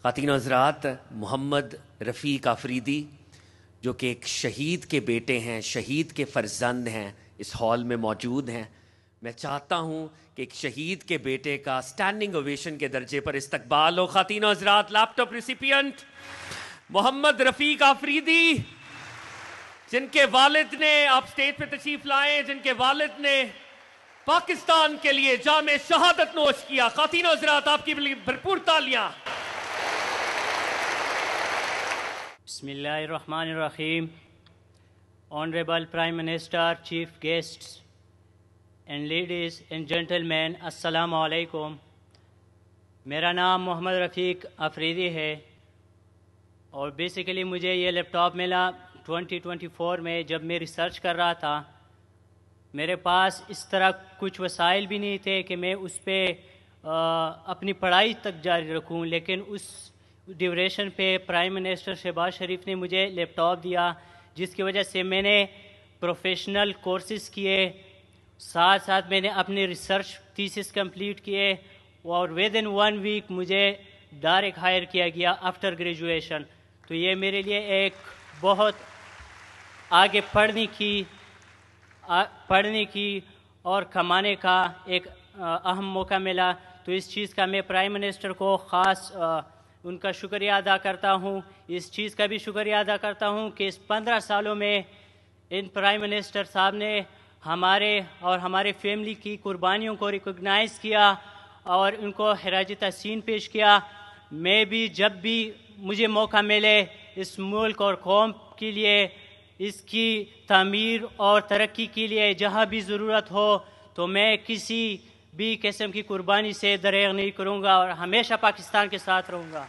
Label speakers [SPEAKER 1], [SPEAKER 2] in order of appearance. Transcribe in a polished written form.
[SPEAKER 1] خواتین و حضرات، محمد رفیق آفریدی جو کہ ایک شہید کے بیٹے ہیں، شہید کے فرزند ہیں، اس ہال میں موجود ہیں. میں چاہتا ہوں کہ ایک شہید کے بیٹے کا سٹینڈنگ اویشن کے درجے پر استقبال ہو. خواتین و حضرات، لیپ ٹاپ ریسیپینٹ محمد رفیق آفریدی، جن کے والد نے، آپ سٹیج پہ تشریف لائیں، جن کے والد نے پاکستان کے لیے جام شہادت نوش کیا. خواتین و حضرات، آپ کی بھرپور تالیاں.
[SPEAKER 2] بسم اللہ الرحمن الرحیم. Honorable Prime Minister, Chief Guests and Ladies and Gentlemen, السلام علیکم. میرا نام محمد رفیق آفریدی ہے اور بیسیکلی مجھے یہ لیپ ٹاپ ملا 2024 میں جب میں ریسرچ کر رہا تھا. میرے پاس اس طرح کچھ وسائل بھی نہیں تھے کہ میں اس پہ اپنی پڑھائی تک جاری رکھوں، لیکن اس ڈیوریشن پہ پرائم منسٹر شہباز شریف نے مجھے لیپ ٹاپ دیا، جس کی وجہ سے میں نے پروفیشنل کورسز کیے، ساتھ ساتھ میں نے اپنی ریسرچ تھیسس کمپلیٹ کیے اور ود ان 1 ویک مجھے ڈائریکٹ ہائر کیا گیا آفٹر گریجویشن. تو یہ میرے لیے ایک بہت آگے پڑھنے کی اور کمانے کا ایک اہم موقع ملا. تو اس چیز کا میں پرائم منسٹر کو خاص ان کا شکریہ ادا کرتا ہوں. اس چیز کا بھی شکریہ ادا کرتا ہوں کہ اس 15 سالوں میں ان پرائم منسٹر صاحب نے ہمارے اور ہمارے فیملی کی قربانیوں کو ریکگنائز کیا اور ان کو خراج تحسین پیش کیا. میں بھی جب بھی مجھے موقع ملے اس ملک اور قوم کے لیے، اس کی تعمیر اور ترقی کے لیے جہاں بھی ضرورت ہو، تو میں کسی بھی قسم کی قربانی سے دریغ نہیں کروں گا اور ہمیشہ پاکستان کے ساتھ رہوں گا.